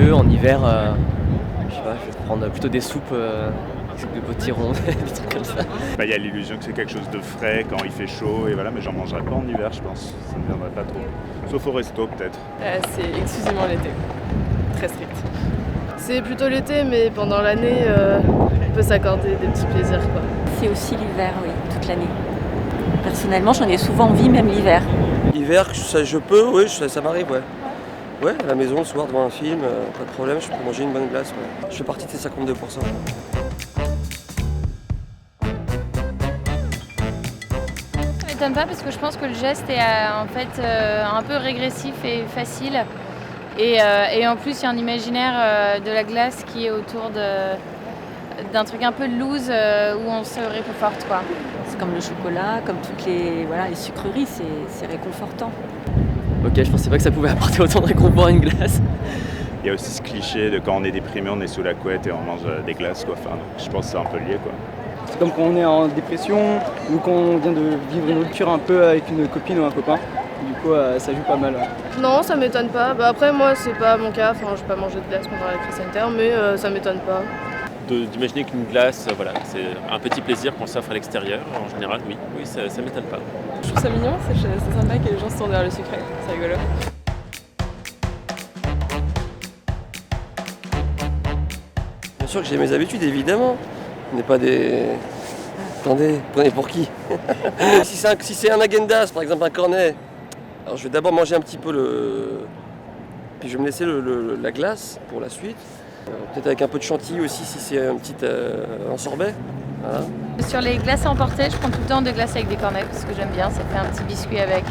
délicieux. En hiver, je sais pas, je vais prendre plutôt des soupes avec des potirons, des trucs comme ça. Il y a l'illusion que c'est quelque chose de frais quand il fait chaud, et voilà, mais j'en mangerai pas en hiver, je pense. Ça ne me viendrait pas trop. Sauf au resto, peut-être. C'est exclusivement l'été. Très strict. C'est plutôt l'été, mais pendant l'année, on peut s'accorder des petits plaisirs, quoi. C'est aussi l'hiver, oui, toute l'année. Personnellement, j'en ai souvent envie, même l'hiver. L'hiver, je peux, oui, ça m'arrive, ouais. Ouais, à la maison, le soir, devant un film, pas de problème, je peux manger une bonne glace, ouais. Je fais partie de ces 52%. Ça m'étonne pas parce que je pense que le geste est en fait un peu régressif et facile. Et en plus, il y a un imaginaire de la glace qui est autour d'un truc un peu loose où on se réconforte, quoi. C'est comme le chocolat, comme toutes les sucreries, c'est réconfortant. Ok, je pensais pas que ça pouvait apporter autant de réconfort à une glace. Il y a aussi ce cliché de quand on est déprimé, on est sous la couette et on mange des glaces, quoi. Enfin, je pense que c'est un peu lié, quoi. C'est comme quand on est en dépression ou quand on vient de vivre une rupture un peu avec une copine ou un copain. Du coup, ça joue pas mal. Ouais. Non, ça m'étonne pas. Après, moi, c'est pas mon cas. Enfin, je vais pas manger de glace pendant la crise sanitaire, mais ça m'étonne pas. D'imaginer qu'une glace, voilà, c'est un petit plaisir qu'on s'offre à l'extérieur, en général, oui, ça m'étonne pas. Je trouve ça mignon, c'est sympa que les gens se tournent vers le sucré, c'est rigolo. Bien sûr que j'ai mes habitudes, évidemment. On n'est pas des... Attendez, prenez pour qui? Si c'est un agendas, par exemple un cornet, alors je vais d'abord manger un petit peu puis je vais me laisser la glace pour la suite. Peut-être avec un peu de chantilly aussi si c'est un petit en sorbet. Voilà. Sur les glaces à emporter, je prends tout le temps des glaces avec des cornets parce que j'aime bien, ça fait un petit biscuit avec.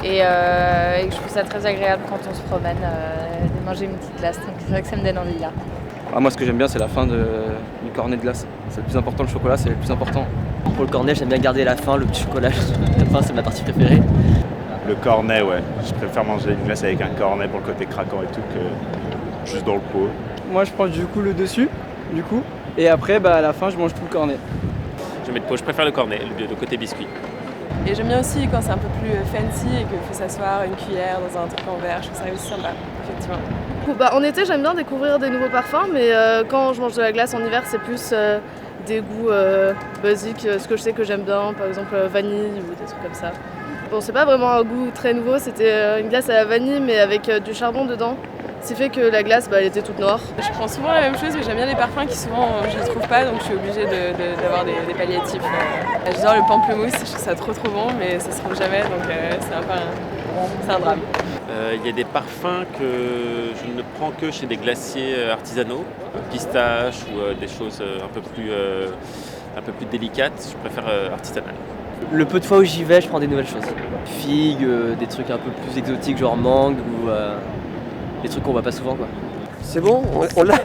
Et je trouve ça très agréable quand on se promène de manger une petite glace. Donc c'est vrai que ça me donne envie là. Moi, ce que j'aime bien, c'est la fin du cornet de glace. C'est le plus important, le chocolat, c'est le plus important. Pour le cornet, j'aime bien garder la fin, le petit chocolat. La fin, c'est ma partie préférée. Le cornet, ouais. Je préfère manger une glace avec un cornet pour le côté craquant et tout que juste dans le pot. Moi, je prends du coup le dessus, et après, à la fin, je mange tout le cornet. Je préfère le cornet, le côté biscuit. Et j'aime bien aussi quand c'est un peu plus fancy et qu'il faut s'asseoir une cuillère dans un truc en verre, je trouve ça aussi sympa, effectivement. En été, j'aime bien découvrir des nouveaux parfums, mais quand je mange de la glace en hiver, c'est plus des goûts basiques, ce que je sais que j'aime bien, par exemple vanille ou des trucs comme ça. Bon, c'est pas vraiment un goût très nouveau, c'était une glace à la vanille, mais avec du charbon dedans. Ce qui fait que la glace, elle était toute noire. Je prends souvent la même chose, mais j'aime bien les parfums qui souvent je les trouve pas, donc je suis obligée d'avoir des palliatifs. J'adore le pamplemousse, je trouve ça trop bon, mais ça se trouve jamais, donc c'est un drame. Il y a des parfums que je ne prends que chez des glaciers artisanaux, pistache ou des choses un peu plus délicates, je préfère artisanal. Le peu de fois où j'y vais, je prends des nouvelles choses. Figues, des trucs un peu plus exotiques, genre mangue ou des trucs qu'on voit pas souvent, quoi. C'est bon, on l'a.